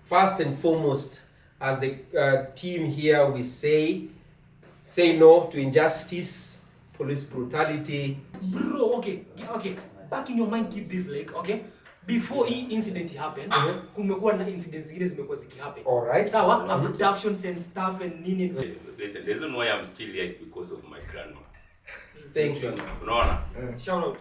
First and foremost, as the team here, we say no to injustice, police brutality. Bro, okay. Back in your mind, keep this like, okay? Before hii incident happened, kumekuwa na incidents zingine zimekuwa zikihappen. All right. Sawa, abductions and stuff and nini. Listen, the reason why I'm still here is because of my grandma. Thank you. Unaona? Shout out.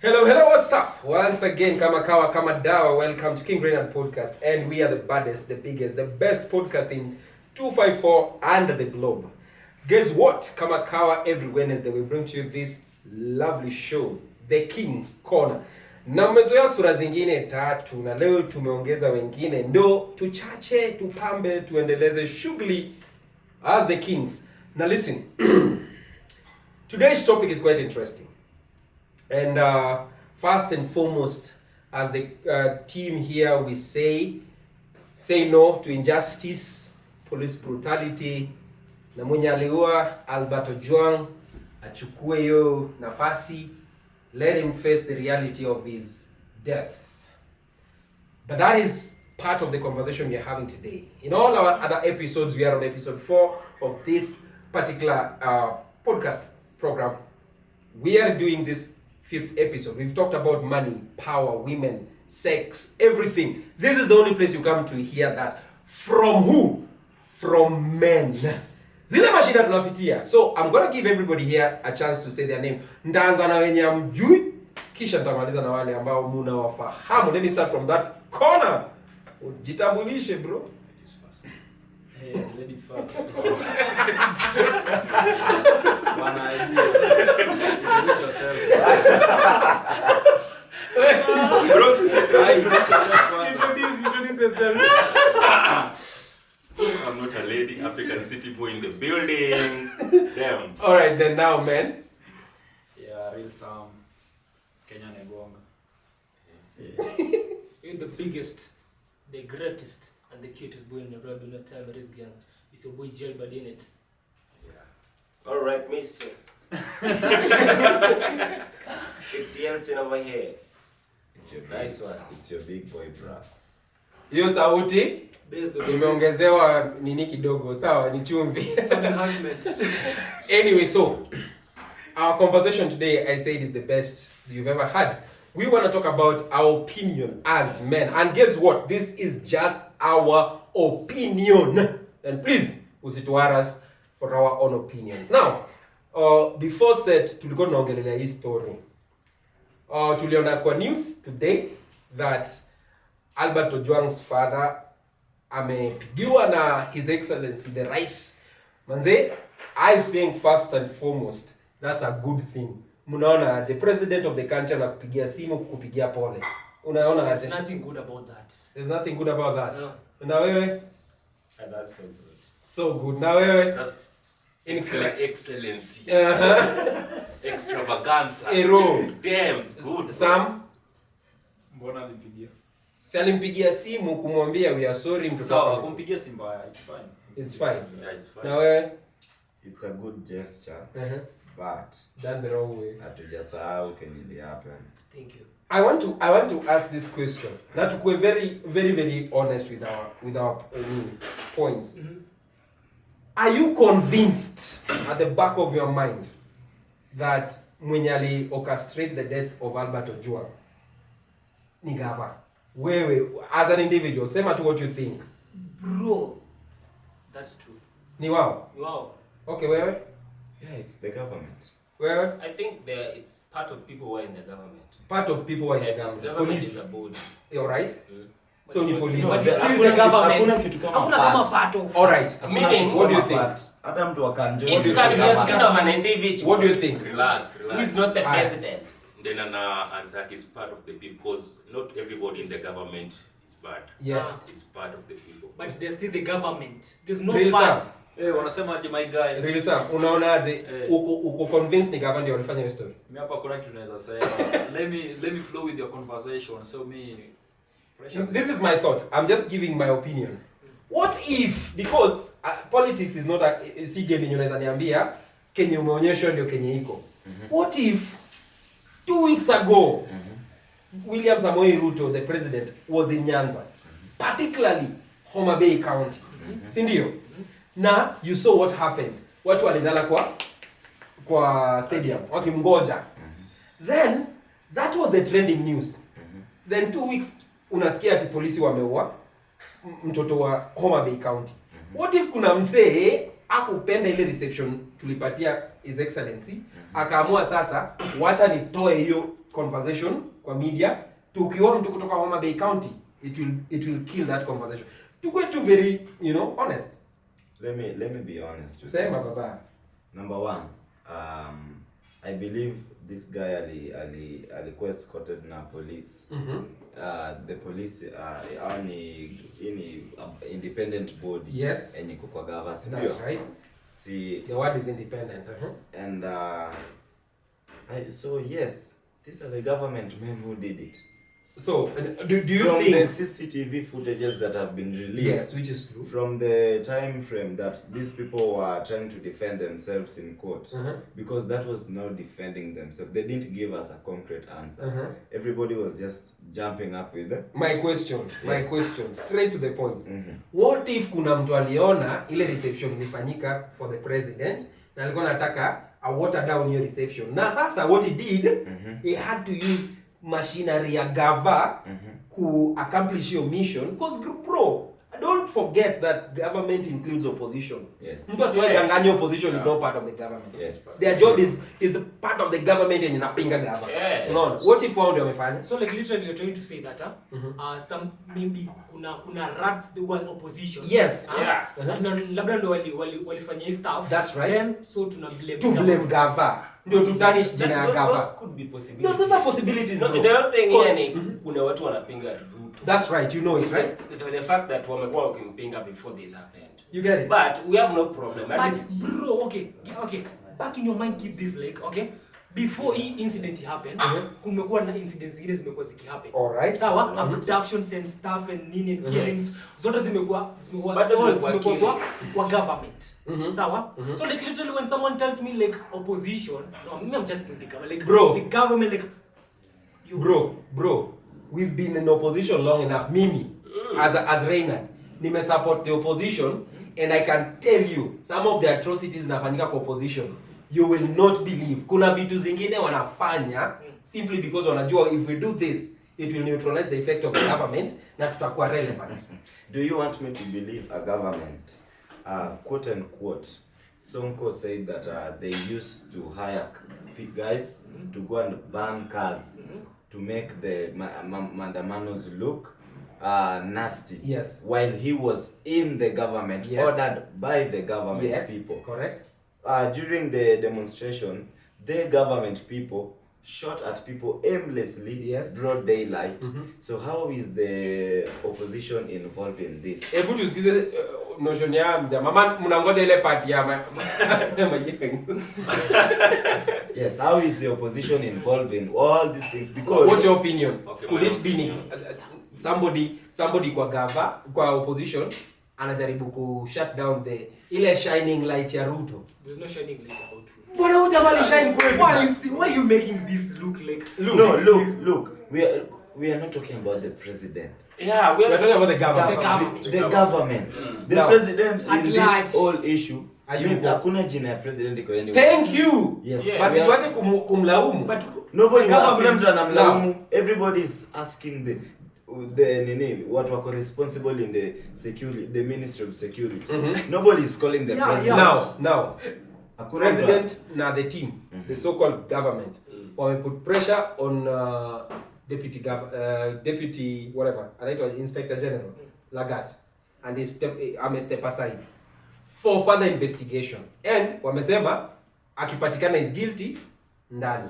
Hello, what's up? Once again, kama kawa, kama dawa, welcome to King Reynard Podcast. And we are the baddest, the biggest, the best podcast in 254 and the globe. Guess what? Kama kawa, every Wednesday we bring to you this lovely show, The King's Kona. Na mmezoea sura zingine tatu, na leo tumeongeza wengine, ndo tuchache, tupambe, tuendeleze shughuli as the Kings. Now listen, today's topic is quite interesting. And first and foremost, as the team here, we say no to injustice, police brutality. Na mwenye aliua Albert Ojwang achukue hiyo nafasi, let him face the reality of his death. But that is part of the conversation we are having today. In all our other episodes, we are on episode 4 of this particular podcast program. We are doing this 5th episode. We've talked about money, power, women, sex, everything. This is the only place you come to hear that. From who? From men. Zile mashida tunapitia. So I'm going to give everybody here a chance to say their name. Ndaanza na wenye amjui, kisha nitamaliza na wale ambao mnawafahamu. Let me start from that corner. Jitambulishe bro. Hey, ladies first. Introduce yourself. Introduce yourself. I'm not a lady, African city boy in the building. Damn. Alright, then now, man. Yeah, real Sam. Kenyan Ebonga. You're the biggest, the greatest, and the cutest boy in the world. Do not tell me this girl. It's your boy Jel Badinet. Yeah. Alright, mister. It's Jensen over here. It's your Nice one. It's your big boy brass. Hiyo sauti imeongezewa nini kidogo, sawa, ni chumvi. Anyway, so our conversation today, I said, is the best you've ever had. We want to talk about our opinion as men. And guess what? This is just our opinion. And please, usituare us for our own opinions. Now, before said, tulikuwa tunaongelea hii story. Tuliona kwa news today that Albert Ojwang's father amepigiwa na His Excellency the Rais. Manze, I think first and foremost, that's a good thing. Munaona, the president of the country anakupigia simu kukupigia pole. Unaona, there's nothing good about that. There's nothing good about that. No. Na wewe? And that's so good. So good. Na wewe? That's excellency. Extravaganza. Ero. Damn, it's good. Sam? Mbona alimpigia? Si alimpigia simu kumwambia we are sorry mtu sawa, kumpigia simu mbaya, it's fine. It's fine. Yeah, it's fine. Na wewe? It's a good gesture, but done the wrong way. hatujasahau kenye happen. Thank you. I want to ask this question. Now to be very honest with our points. Mm-hmm. Are you convinced at the back of your mind that mwenye ali orchestrate the death of Albert Ojwang ni gava? Wewe as an individual, sema tu what you think. Bro, that's true. Ni wao? Ni wao. Okay, wewe? Yeah, it's the government. Wewe? I think it's part of people who are in the government. Part of people who are in the government. Government Police. is a body. All right? So ni police. But it's still the government. Hakuna kama part of. All right. Meaning, What do you think? Hata mtu akanjo. It can be a seen of an individual. What do you think? Relax. Who is not the president. Then answer is part of the people, because not everybody in the government is bad. Yes. It's part of the people. But there's still the government. There's no Real part. Sam. Wanasema my guy. Real Sam, unaonaje? Uko convinced ni gava ndio walifanya hiyo story? Mimi hapa kuna kitu naweza sema. Let me flow with your conversation. So This is my thought. I'm just giving my opinion. What if, because politics is not a si game yenye unaweza niambia Kenya umeonyeshwa ndio Kenya iko. What if 2 weeks ago William Samoei Ruto, the president, was in Nyanza, particularly Homa Bay County. Si ndio? Na you saw what happened. Watu walilala kwa stadium wakimgoja. Then that was the trending news. Then 2 weeks unasikia ati polisi wameua mtoto wa Homa Bay County. What if kuna msee akupenda ile reception tulipatia His Excellency, akaamua sasa wacha nitoe hiyo conversation kwa media, tukiwa mtu kutoka Homa Bay County, it will kill that conversation. To go to very, honest. Let me be honest with Sema this. baba. Number one, I believe this guy alikuwa escorted na police. The police any independent body. Yes. Enye kwa gava. That's right. See, the word is independent. And so yes, these are the government men who did it. So do you from think the CCTV footages that have been released, yes, which is true, from the time frame that these people were trying to defend themselves in court, because that was not defending themselves. They didn't give us a concrete answer. Everybody was just jumping up with it. My question, straight to the point. What if kuna mtu aliona ile reception ilifanyika for the president na alikuwa anataka a water down hiyo reception, na sasa what he did, he had to use machinery ya gava ku accomplish your mission, because bro, don't forget that government includes opposition. Yes. Mtu asiwadanganya opposition is not part of the government. Yes. Their job is part of the government and inapinga government. Yes. Unaona? What if wao ndio wamefanya? So like literally you're trying to say that some maybe kuna rats the one opposition. Yes. Na labda ndio walifanya hii stuff. That's right. Then so to blame gava. Ndio tutanish jina ya Those gava. could be possibilities. Those are possibilities. No, bro. the other thing here ni kuna watu wanapinga Ruto. That's right, you know it, right? The fact that wamekuwa wakimpinga before this happened. You get it? But we have no problem. At But least bro, okay. Back in your mind, keep this like, okay? Before hii incident happened, kumekuwa na incidents zingine zimekuwa zikihappen. Alright. Sawa, abductions and stuff and nini and killings. Zote zimekuwa kwa government. Sawa? So like literally when someone tells me like opposition, no, I'm just thinking like Bro. the government like you Bro, we've been in opposition long enough. Mimi, as Reynard, nime support the opposition, and I can tell you some of the atrocities nafanyika kwa opposition, you will not believe. Kuna vitu zingine wanafanya simply because wanajua if we do this, it will neutralize the effect of the government na tutakuwa relevant. Do you want me to believe a government, quote unquote, Sonko said that they used to hire guys to go and burn cars to make the mandamanos look nasty. Yes. While he was in the government, Yes. ordered by the government Yes, people. correct. During the demonstration, the government people shot at people aimlessly, Yes. broad daylight. So how is the opposition involved in this? Hebu tusikize notion ya mama, mnangoja ile part ya Yes, how is the opposition involved in all these things? Because what's your opinion? Okay, Could my it be somebody kwa gava, kwa opposition anajaribu ku shut down the ile shining light ya Ruto? there's no shining light about Ruto. Bwana huyu jamani shine kweli. Why you making this look like look. We are not talking about the president. yeah, We are talking about the government. The The government. The Now, president at in large. this whole issue. Ayuko. Hakuna jina ya president iko anywhere. Thank you. Yes. Basi We are- tuache kumlaumu. but Nobody, the hakuna government mtu anamlaumu. Everybody is asking the what were responsible in the Ministry of Security. Nobody is calling the Yeah, president. Now, Hakuna president na the team, the so-called government, put pressure on deputy whatever, anaitwa Inspector General Lagat, and he step aside for further investigation, and wamesema akipatikana is guilty ndani.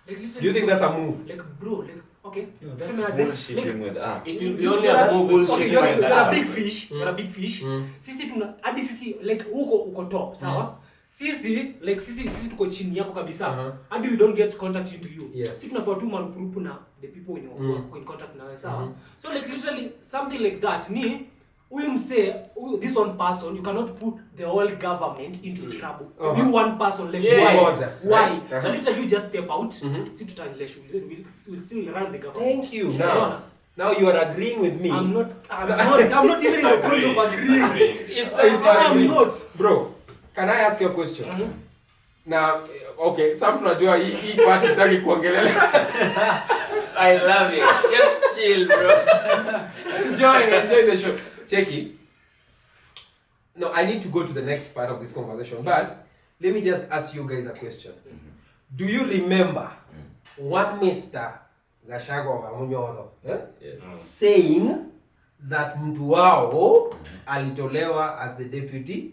like Do you think that's a move? like bro, like Okay. No, that's Tuseme aje, bullshitting with us. It will be you- only you're a a- move okay, if you're you find a that big person. fish. You're a big fish. Sisi tuna hadi sisi like uko top, sawa? Sisi like sisi tuko chini yako kabisa. Hadi we don't get contact into you. Yes. Sisi tunapewa tu marupurupu na the people who are in contact na wewe, sawa? So like literally something like that ni huyu msee, this one person, you cannot put the whole government into trouble. You one person, like Yes. why? Right. So literally you just step out. Si tutaendelea shughuli. We'll still run the government. Thank you. Yes. Now you are agreeing with me. I'm not even in the point of agreeing. I'm not. Bro, can I ask you a question? Now, okay, some tunajua hii part tutaki kuongelea. I love it. Just chill, bro. enjoy the show. Check it. No, I need to go to the next part of this conversation, but let me just ask you guys a question. Do you remember one Mr. Gachagua wa Munyoro saying that mtu wao alitolewa as the deputy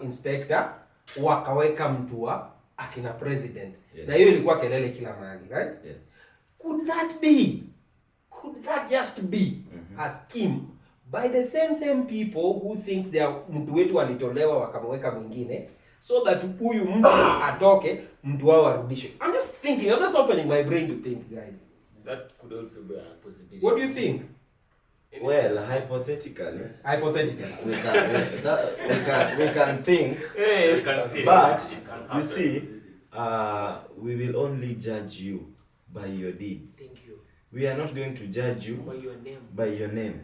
inspector wakaweka mtu wa akina president? Na hiyo ilikuwa kelele kila mahali, right? Yes. Could that just be a scheme by the same people who thinks they are mtu wetu alitolewa wakamweka mwingine so that huyu mtu atoke mtu wao arudishwe? I'm just opening my brain to think, guys. That could also be a possibility. What do you think? Well, hypothetically, Hypothetically. we can think, Hey, but you see, we will only judge you by your deeds. Thank you. We are not going to judge you By your name. by your name.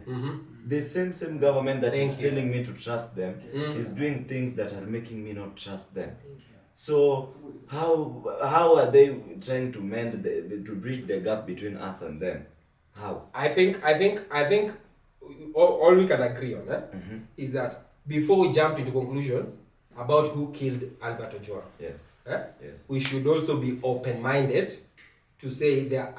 The same government that is Thank you. telling me to trust them is doing things that are making me not trust them. Thank you. So how are they trying to mend to bridge the gap between us and them? How? I think all we can agree on is that before we jump into conclusions about who killed Albert Ojwang, Yes. Yes. we should also be open-minded to say there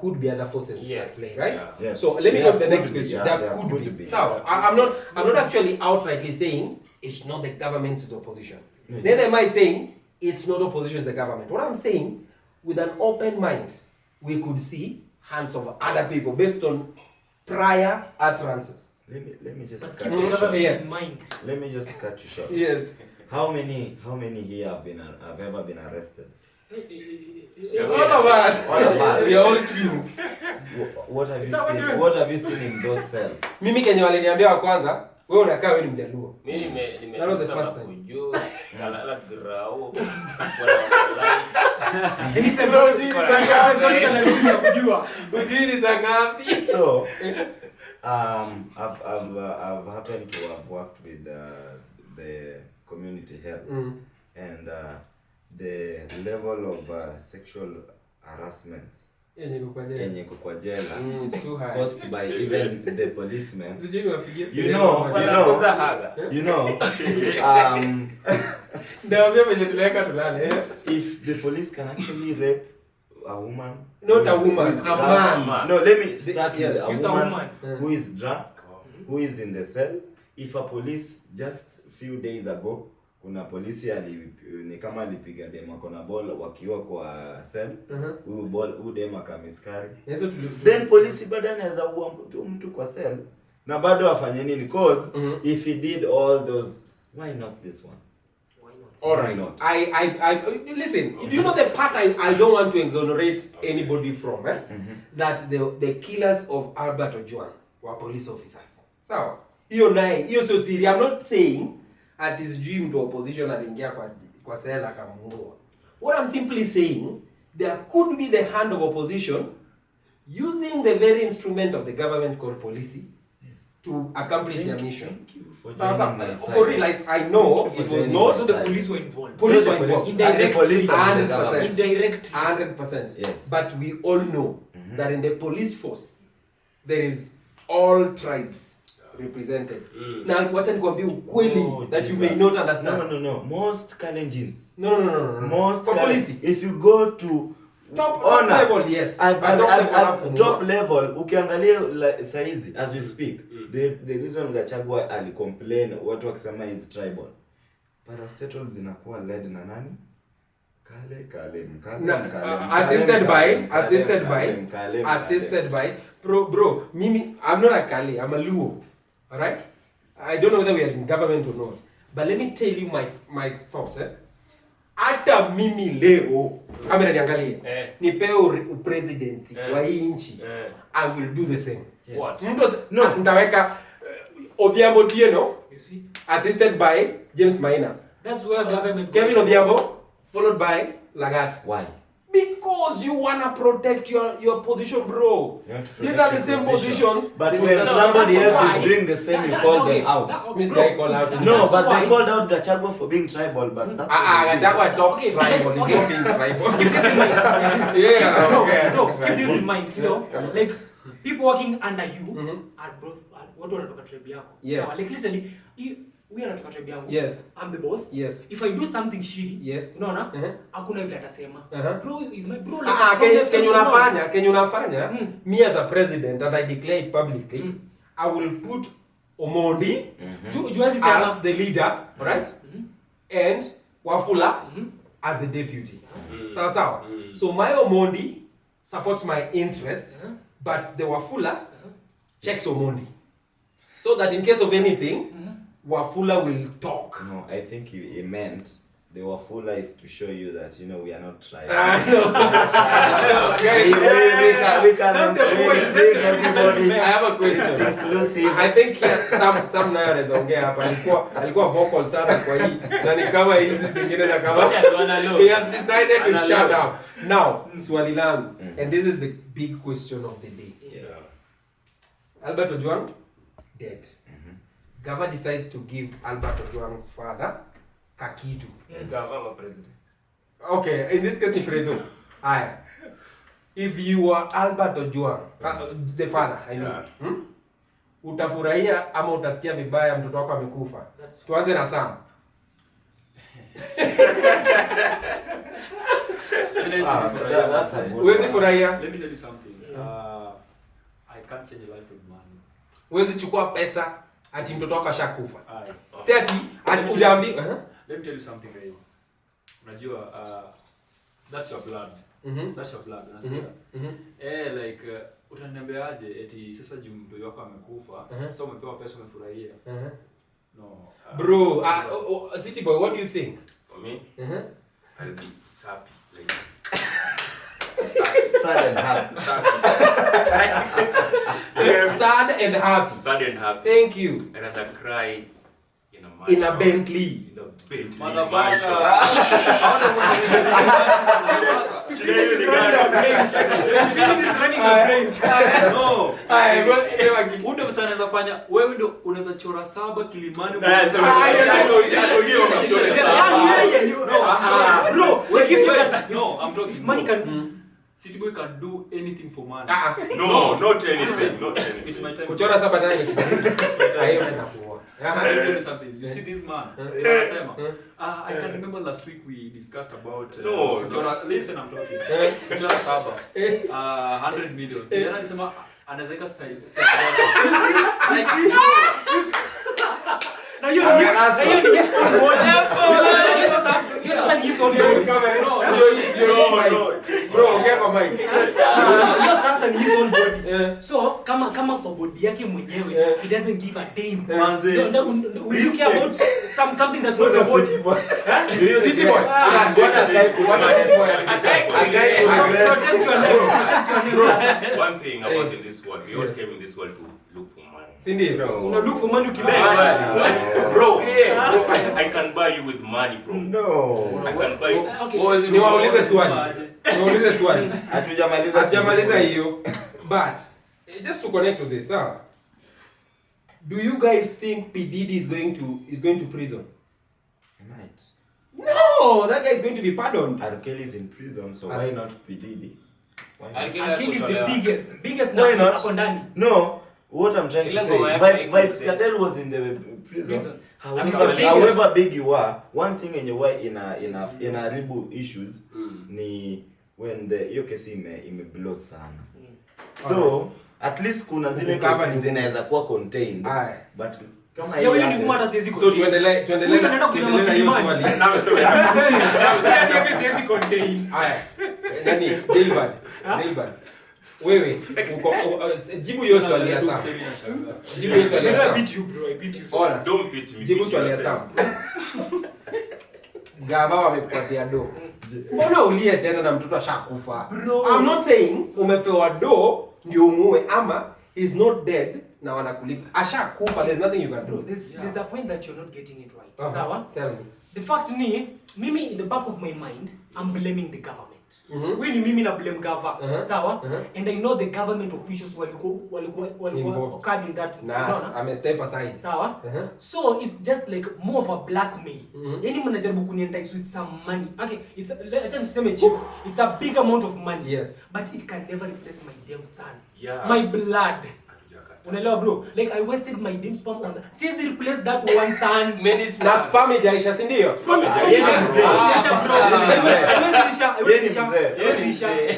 could be other forces at play, right? Yeah. Yes. So let me go to the There next could be, question. yeah, There there could could be. be. So I'm not actually outrightly saying it's not the government's opposition. Neither am I saying it's not opposition, it's the government. What I'm saying, with an open mind, we could see hands of other people based on prior utterances. Let me just But cut keep you the short. government Yes. in mind. Let me just cut you short. Yes. How many here have ever been arrested? All of us. All of us. We are all kings. What have you Is that what seen? you're- What have you seen in those cells? Mimi Kenya waliniambia wa kwanza, wewe unakaa wewe ni Mjaluo. Mimi That was the first time. kujua kalala grau sikuwa na light. Any seven Bro, hours sisi for za ngapi? kujua. Ujui ni saa ngapi? So, I've happened to have worked with the community health, and the level of sexual harassment Yenye kukwajea. yenye kwa jela It's too high. caused by even the policemen. Sijui niwapigie You kelele know, moja. Wanakuza haga. You know, Ndaambia venye tunaweka tulale. if the police can actually rape a woman, Not a who is woman, a drunk- man. No, let me start Yes, with a use a woman, woman. who is drunk, who is in the cell. If a police just few days ago, kuna polisi ni kama alipiga dem akona ball wakiwa kwa cell, huyu dem akamiskari. Hizo Then polisi bado anaweza ua mtu kwa cell na bado afanye nini? Because if he did all those, why not this one? Why not? all right. Not. I listen. Do you know the part I don't want to exonerate anybody from? That the killers of Albert Ojwang were police officers. So, hiyo sio siri. I'm not saying at his dream to opposition aliingia kwa cell akamuua. What I'm simply saying, there could be the hand of opposition using the very instrument of the government called policy to accomplish their mission. Thank you for So, joining my for real, side. I know Thank you it for was joining not my So the side. police were involved. Police So were the involved. and the police and the 100%. government. Indirectly. 100%. Yes. But we all know that in the police force, there is all tribes represented. Now, wacha nikwambie ukweli Oh, that you Jesus. may not understand. No. Most Kalenjins. No. Most For police. If you go to Top honor, level, yes. At But top level hapo. top level, ukiangalia saizi as we speak, the reason Gachagua alicomplain watu wakisema is tribal. Parastatals zinakuwa led na nani? assisted by bro, mimi, I'm not a Kale, I'm a Luo. All right? I don't know whether we are in government or not, but let me tell you my thoughts. Hata mimi leo kamera niangalie nipewe presidency wa hii nchi, I will do the same. What? No, ndaweka Odhiambo Tieno, you see, assisted by James Maina. That's where government Kevin Odhiambo followed by Lagat. Why? Because you wanna protect your position, bro. These are the same positions. But when somebody else is doing the same, you call them out. Miss Guy call out. No, but they called out Gachagua for being tribal, but that's Gachagua talks tribal. He's not being tribal. Keep this in mind. Yeah, okay. No, keep this in mind. You know, like people working under you are both what wanatoka tribe yako. Yes. So, like literally, we are not tribe yangu. Yes. I'm the boss. Yes. If I do something shitty, Yes. unaona? Hakuna vile atasema. Bro is my bro. Kenye unafanya, me as a president, and I declare it publicly, I will put Omondi as the leader, right? And Wafula as the deputy. Sawa. So my Omondi supports my interest, but the Wafula checks Omondi. So that in case of anything, Wafula will talk. No, I think he meant the Wafula is to show you that, you know, we are not trying. We can bring everybody. I have a question. Inclusive. I think some nayo anaongea hapa alikuwa vocal sana kwa hii na ni kama hizi zingine za kama he has decided to shut up. Now, swali langu, and this is the big question of the day. Yes. Albert Ojwang dead. Gava decides to give Albert Ojwang's father Kakitu. Gava president. Okay, in this case ni preso. Aya. If you were Albert Ojwang, the father, I mean, utafurahia ama utasikia vibaya mtoto wako amekufa? Tuanze na Sam. That's a good Huwezi furahia? Let me tell you something. I can't change a life with money. Huwezi chukua pesa ati mtoto wako ashakufa. Aye. Si ati hujaambi. Let me tell you something, guys. Unajua, that's your blood. That's your blood. Unasikia? Like utaniambiaje eti sasa juu mtoto wako amekufa, so umepewa pesa umefurahia. No. Bro, City Boy, what do you think? For me, I'll be sappy. Like, sad and happy. Sad and happy. Sad and happy. Thank you. I'd rather cry in a mansion. In a Bentley. In a Bentley Motherfucker. mansion. No. Unde msana anaweza fanya wewe ndio unaweza chora saba Kilimani. Bro, like if you can, No, I'm talking. If money can City Boy can do anything for money. No, not anything. Not It's anything. my time. kuchora saba nani kidogo. Hayo ndio kuoa. Let me tell you something. You see this man? I can remember last week we discussed about. No. Listen, I'm talking. Kuchora saba. 100 million. Then alisema anaweza ika style. na hiyo ni his own body. His own body. Bro, ongea kwa mic. Hiyo sasa ni his own body. So kama kwa body yake mwenyewe, he doesn't give a damn. Manze. We look about something that's not a body. City Boy. Protect your name. One thing about in this world, we all came in this world to look for money. Cindy, Una look for money ukibeba. Bro, I can buy you with money, bro. No. I can buy you. Okay. niwaulize swali. Hatujamaliza hiyo. But just to connect to this, do you guys think P Diddy is going to prison? Right. No, that guy is going to be pardoned. R. Kelly is in prison, so why not P. Diddy? Why not? Akili is the biggest Why na not? hapo ndani. No, what I'm trying to Ile say, ngoma yake Vibes Cartel was in the prison. Biggest. However big you are, one thing in your way in a ribu issues ni when the hiyo kesi imeblow sana. So at least kuna zile cases zinaweza kuwa contained. Aye. But Kama Leo hii ni yake. kumata siwezi So tuendelee na hiyo swali. siwezi contain. Haya. Nani? Jailbird. Wewe jibu hiyo swali ya Sam. Jibu hiyo swali ya I Sam. beat you bro, I beat you. Ora, Don't beat me. jibu swali ya Sam. Gava wamekupatia do. Mbona ulie tena na mtoto ashakufa? I'm not saying umepewa do ndio umuue ama he's not dead na wanakulipa. Ashakufa, there's nothing you can do. There's a point that you're not getting it right. Uh-huh. Sawa? Tell me. The fact ni mimi in the back of my mind I'm blaming the government. When mimi na blame government. Sawa? And I know the government officials walikuwa occurred in that. Nice. I'm a step aside. Sawa? So it's just like more of a blackmail. Yani mnajaribu kunientice with some money. Okay, acha niseme cheap. It's a big amount of money. Yes. But it can never replace my damn son. Yeah. My blood. Unaelewa bro? Like I wasted my damn sperm on that. Siwezi replace that one son. Many Na sperm. spam ijaisha, si ndio?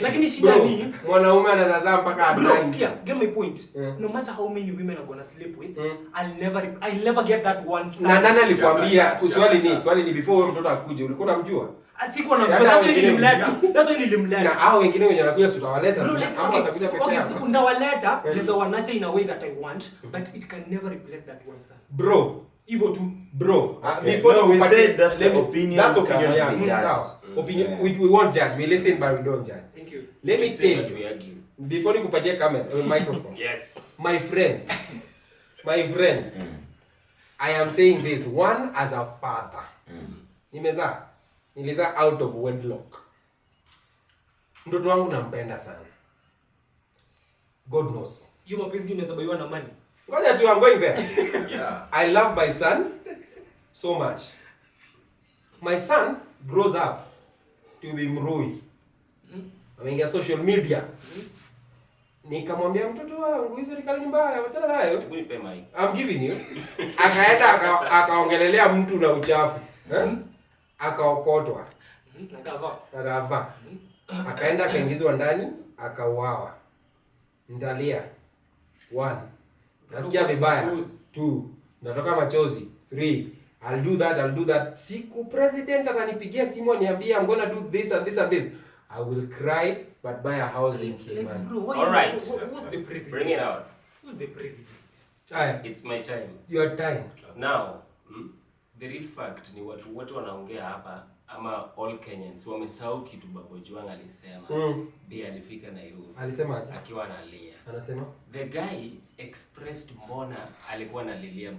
Lakini shida ni mwanaume anazaa mpaka bro, 9. get my point. No matter how many women I'm gonna sleep with, I'll never get that one son. Na nani alikwambia? Swali ni before wewe mtoto akuje ulikuwa unamjua? Sikuwa na mtoto, that's why nilimleta. Na hao wengine wenye wanakuja tutawaleta Bro, ama watakuja peke yao. Okay, ndawaleta, naweza wanacha in a way that I want, but it can never replace that one son. Bro, Hivyo tu. bro, Okay. before No, we you said that's the opinion. That's opinion, Cannot yeah. be judged. Sawa. Opinion, we won't judge. We listen but we don't judge. Thank you. Let me We say tell what you, we argue. before nikupatie camera, microphone. Yes. My friends, I am saying this one as a father. Nilizaa out of wedlock. Mtoto wangu nampenda sana. God knows. Hiyo mapenzi unaweza baiwa na money. Ngoja tu, I'm going there. Yeah. I love my son so much. My son grows up to be mrui. Ameingia social media. Nikamwambia mtoto wangu, hii serikali ni mbaya, wachana nayo. Hebu nipe mic. I'm giving you. Akaenda akaongelelea mtu na uchafu. Akaokotwa. Akava. Akaenda akaingizwa ndani, akauawa. Ndalia. 1. Nasikia vibaya. 2. Natoka machozi. 3. I'll do that. Siku president atanipigia simu aniambia I'm gonna do this and this and this. I will cry but buy a house in Kilimani. Bro, All right. Who's the president? Bring it out. Who's the president? Aya, It's my time. your time. Now, the real fact ni watu wote wanaongea hapa ama all Kenyans wamesahau kitu Baba Ojwang alisema. Ndiye alifika Nairobi. Alisema aje? Akiwa analia. Anasema The guy expressed mbona alikuwa analilia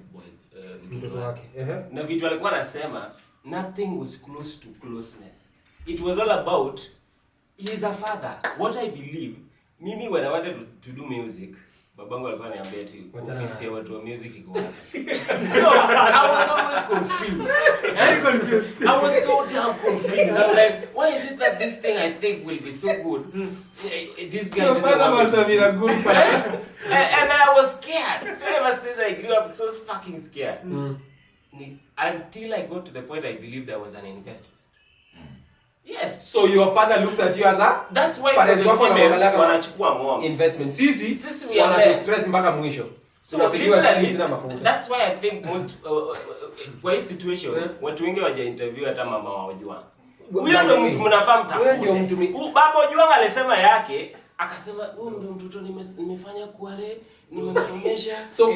mtoto wake. Na vitu alikuwa anasema, nothing was close to closeness. It was all about he is a father. What I believe, mimi when I wanted to do music, babangu alikuwa ananiambia ati ofisi ya watu wa music iko wapi. So I was always confused. Very confused. I was so damn confused. I'm like, why is it that this thing I think will be so good? This guy doesn't want me to be a good father. and I was scared. So ever since I grew up, so fucking scared. Until I got to the point I believed I was an investment. Yes. So your father looks at you as a That's why parents for the wako females wanaangalia wanachukua ng'ombe. investment. Sisi we are wanatu stress mpaka mwisho. So Tunapigiwa simu literally, sina mafuta. that's why I think most kwa hii situation watu wengi waja interview hata mama wa Ojwang. Huyo ndio mtu mnafaa mtafute. Baba Ojwang alisema yake, akasema huyu ndio mtoto nimefanya kuwa rape, nimemsomesha. So he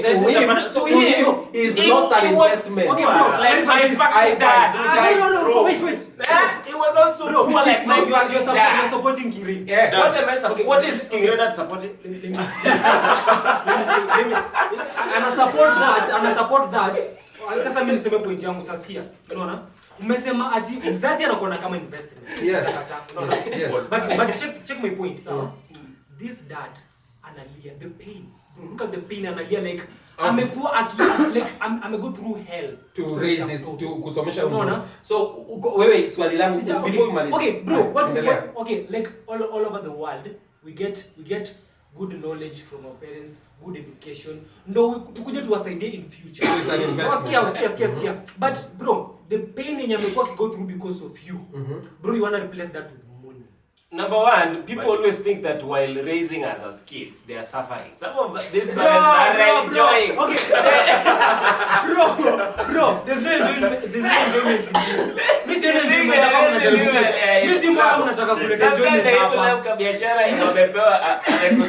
is lost an investment. Okay, bro, like my fucking dad. No, wait. He was also poor like my You're supporting Kirin. Yeah. What am I supporting? What is King Renard supporting? Let me support that. Sasa mimi niseme point yangu sasa sikia. Unaona? Umesema ati mzazi anakuona kama investment. Yes. Unaona? Yes. But check my point, sawa? This dad analia the pain. Bro, look at the pain analia like amekuwa amego through hell To raise this to kusomesha unaona. So wewe swali langu before umalize. Okay, bro, what okay, like all over the world we get good knowledge from our parents, good education. Ndo tukuje tuwasaidie in future. So it's an investment. Sikia. But bro, the pain yenye amekuwa go through because of you. Bro, you want to replace that with money. Number one, people always think that while raising us as kids, they are suffering. Some of these parents are enjoying. Okay. bro, there's no enjoyment in this. Mimi sioni enjoyment hapa mnajaribu. Mimi si mbona mnataka kuleta enjoyment hapa. Kwa biashara imepewa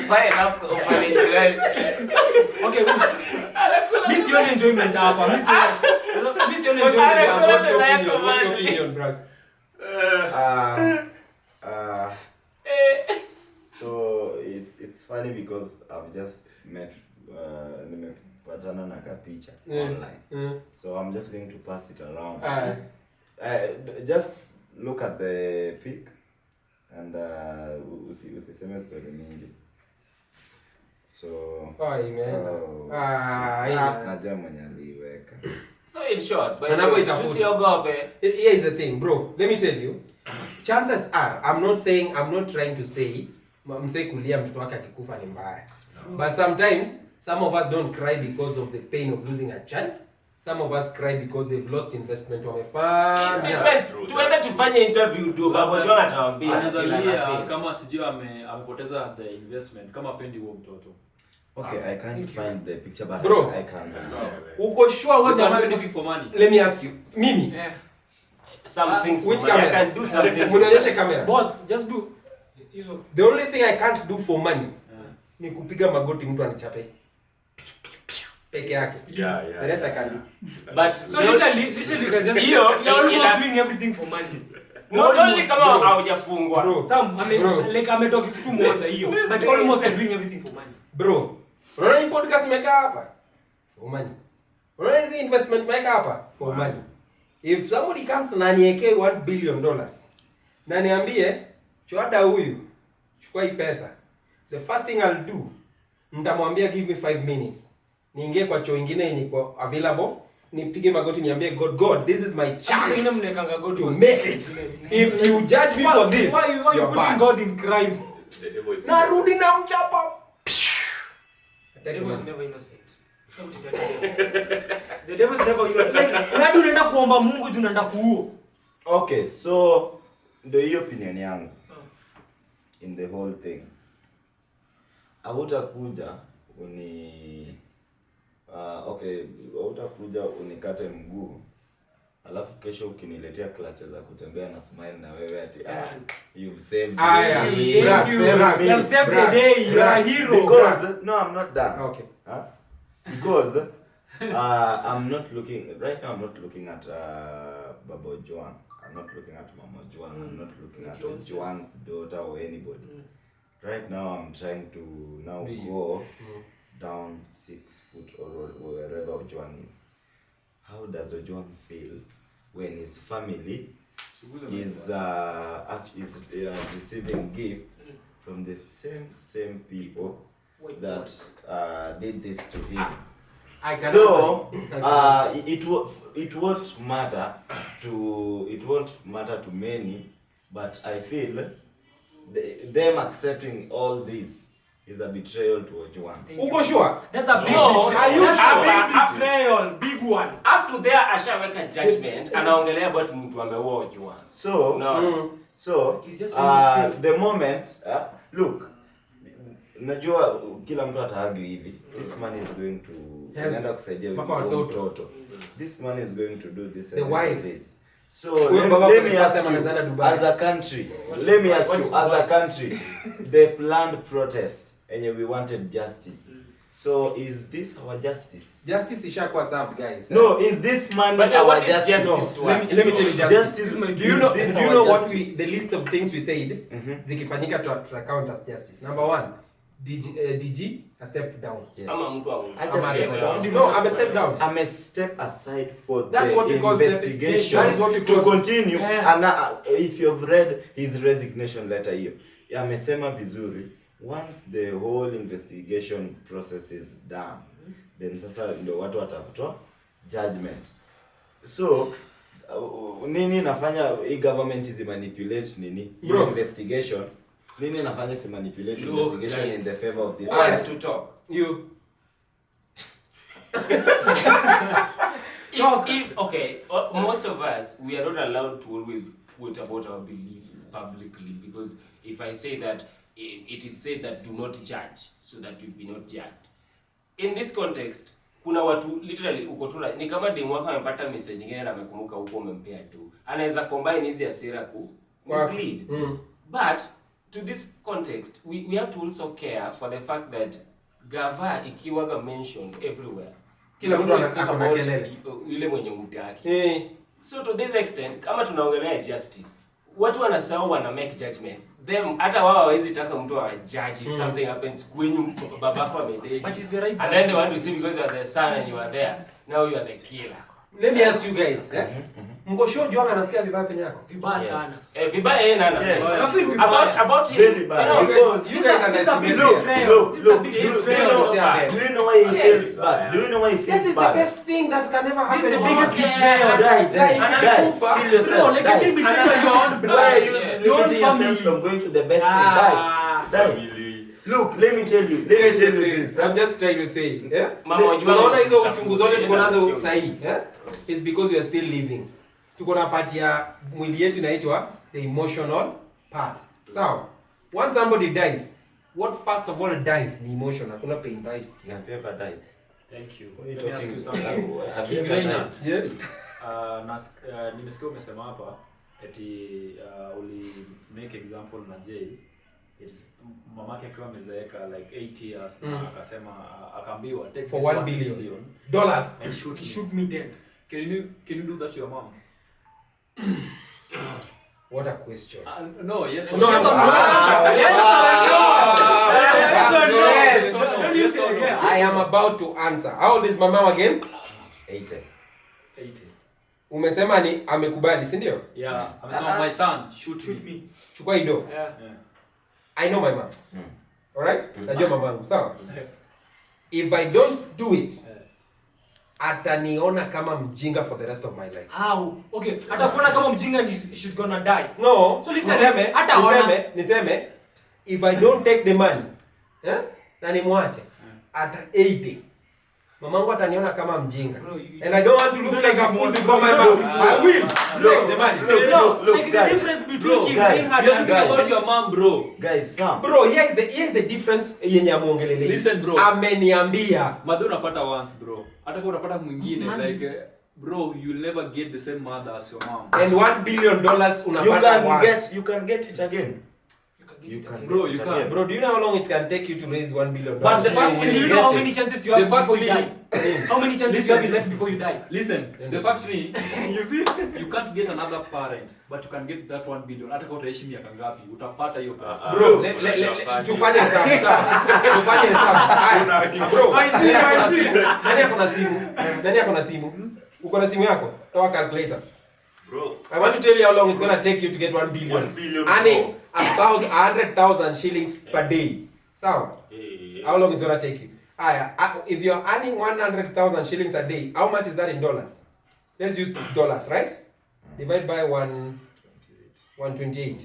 sign up kwa ufanyikaji. Okay. Mimi sioni enjoyment hapa. Mimi sioni enjoyment hapa. What's your opinion, Brax? So it's funny because I've just met nimepatana na kapicha online. So I'm just going to pass it around. Just look at the pic and usiseme story mingi. So najua mwenye aliweka. So in short, but here is the thing, bro. Let me tell you. Chances are, I'm not trying to say msee kulia mtoto wake akikufa ni mbaya. But sometimes some of us don't cry because of the pain of losing a child. Some of us cry because they've lost investment wamefanya. Tuende tufanye interview tu baba Ojwang atawaambia. Anazalia kama sijui amepoteza the investment kama pendi huo mtoto. Okay, I can't find the picture but Bro, I can. Uko sure what anything for money? Let me ask you. Mimi. Yeah. Some things which I can do some things. Muonyeshe camera. Both just do. The only thing I can't do for money ni kupiga magoti mtu anichape. Peke yake. Yeah. The rest I can do. But So literally you can just you're almost doing everything for money. Not only kama haujafungwa. Some like ametoka kitu moja hiyo. But almost doing everything for money. Bro, unaona hii podcast nimeka hapa? For money. Unaona hizi investment nimeka hapa? For money. If somebody comes na aniwekee $1 billion na niambie chwada huyu chukua hii pesa, the first thing I'll do, nitamwambia give me 5 minutes, niingie kwa choo ingine yenye kwa available, nipige magoti niambie God, this is my chance to make it. If you judge me for this, why you putting God in crime? Narudi na mchapa. The devil is never innocent. The devil is never innocent. Like unadu unaenda kuomba Mungu juu unaenda kuua. Okay, so the opinion yangu in the whole thing. Hautakuja unikate mguu. Alafu kesho ukiniletea clutches za kutembea na smile na wewe ati you've saved me. You've saved the day. You are a hero. Because no, I'm not done. Okay. Because I'm not looking at Baba Ojwang. I'm not looking at Mama Ojwang. I'm not looking at Ojwang's daughter or anybody. Right now I'm trying to go down 6 foot or wherever Ojwang is. How does Ojwang feel when his family is receiving gifts from the same people that did this to him? So it won't matter to many, but I feel them accepting all this is a betrayal to Ojwang. Uko sure? That's a big betrayal, big one. Up to there ashaweka judgment anaongelea about mtu ameua Ojwang. So the moment look, najua kila mtu ataargue hivi, this man is going to anaenda kusaidia mtoto. This man is going to do this and this. So let me ask you, as a country, they planned protest and we wanted justice. So is this our justice? Justice ishakuwa served, guys. No, is this money our justice? Let me tell you justice. Do you know what the list of things we said zikifanyika to account as justice? Number 1, DG has stepped down. Yes. I'm a step down. I'm a step aside for that's the what we call investigation. That is what we call to continue. Yeah. And if you've read his resignation letter here, amesema vizuri, once the whole investigation process is done, then sasa ndio watu watafuta judgment. So nini nafanya hii government is manipulate nini investigation? Nini nafanya si manipulate investigation in the favor of this guys to talk? You if okay, most of us we are not allowed to always quote about our beliefs publicly, because if I say that it is said that do not judge so that you be not judged. In this context, kuna watu literally uko tu ni kama demu wako amepata message nyingine na amekumbuka huko umempea tu. Anaweza combine hizi hasira ku mislead. But to this context, we have to also care for the fact that gava ikiwaga mentioned everywhere. Kila mtu akona kelele. Yule mwenye umtaki. So to this extent, kama tunaongelea justice, watu wanasahau wana make judgments. Them hata wao hawezi taka mtu wa judge if something happens kwenyu babako amededi. But it's the right and then they want to say because you are the son and you are there, now you are the killer. Let me ask you guys, mko sure Ojwang anasikia vibaya penye yako? Vibaya sana. Vibaya nana. About him. Really bad. Because you guys underestimate. look. Do you know why he feels bad? Do you know why he That feels is the bad? best thing that can never happen. This is the biggest betrayal. Guy, kill yourself. Like a big betrayal by your own Why are you blood. limiting yourself from going to the best thing? Die. Look, let me tell you this. I'm just trying to say, Mama Ojwang. unaona hizo uchungu zote tuko nazo sahi, it's because we are still living. Tuko na part ya mwili yetu inaitwa the emotional part. So, once somebody dies, what first of all dies ni emotion. Hakuna pain drives. Have you ever died? Thank you. What are you Let me ask talking you something. Have you ever died? Yeah. Nimesikia umesema hapa eti uli make example na jail. It's mamake akiwa amezeeka like 8 years na akasema akaambiwa take For this $1 billion dollars and Shoot me dead. Can you do that to your mom? What a question. No, yes. No, yes, no. Yes. Don't use it again. I am about to answer. How old is mama again? 80. 80. Umesema ni amekubali, si ndio? Yeah, amesema my son shoot me. Chukua ido. Yeah. I know my mom. Alright? Najua mamangu, sawa? If I don't do it, ataniona kama mjinga for the rest of my life. How? Okay, atakuona kama mjinga and she's gonna die. No, So literally, niseme, if I don't take the money, na nimwache, at 80, mamangu ataniona kama mjinga. Bro, and I don't want to look like a fool before my mom. I will take the money. Look, like guys. the difference between giving guys, her You're and talking guys. about your mom, bro. Guys, Sam. Bro, here's the difference yenye amuongelele. Listen, bro. Ameniambia. Mother unapata once, bro. Hata kama unapata mwingine Money. like bro, you'll never get the same mother as your mom. And $1 billion unapata once. You can get it again. You can Bro, get you it can't. again. Bro, do you know how long it can take you to raise $1 billion? But the fact Do you get know how it. many chances you have The fact before you is- die? How many chances you have left before you die? Listen, the fact is, you see, you can't get another parent, but you can get that 1 billion. Hata kama utaishi miaka ngapi, utapata hiyo pesa. Bro, tufanye hesabu sawa. Tufanye hesabu. Haya, bro, nani ako na simu? Uko na simu yako? Toa calculator. Bro, I want to tell you how long it's going to take you to get 1 billion. 1 billion. Earning 100,000 shillings per day. Sawa? Hey. How long is it going to take you? If you're earning 100,000 shillings a day, how much is that in dollars? Let's use dollars, right? Divide by 128.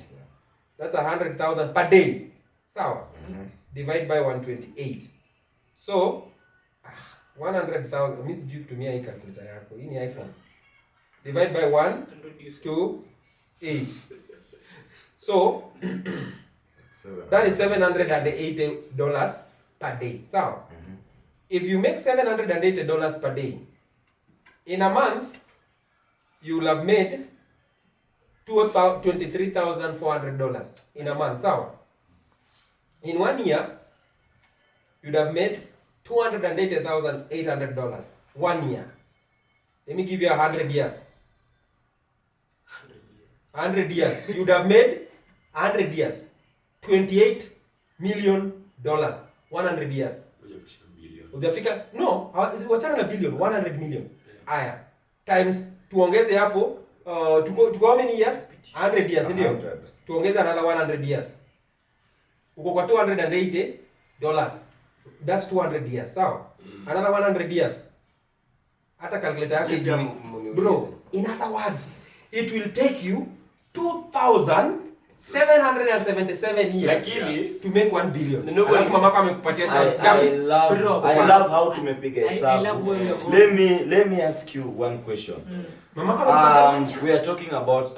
That's 100,000 per day. Sawa? Divide by 128. So, 100,000. Miss you to me hii calculator yako. Hii ni iPhone. Divide by 1 to 8. So, that is $780 per day. So, if you make $780 per day, in a month, you will have made $23,400 in a month. So, in 1 year, you'd have made $280,800 1 year. Let me give you 100 years. 100 years. You'd have made 100 years. $28 million. 100 years. Ujafika? No, wachana na billion, 100 million. Aya. Times, tuongeze hapo, tuko how many years? 100 years, ndio? Tuongeze another 100 years. Uko kwa $280. That's 200 years, sawa? Another 100 years. Hata calculator yako ijui. Bro, in other words, it will take you 2,777 years to make 1 billion. Alafu mamako amekupatia chance I gapi? love how tumepiga I love where you're hesabu. going. Let me ask you one question. Mamako amekupatia We are talking about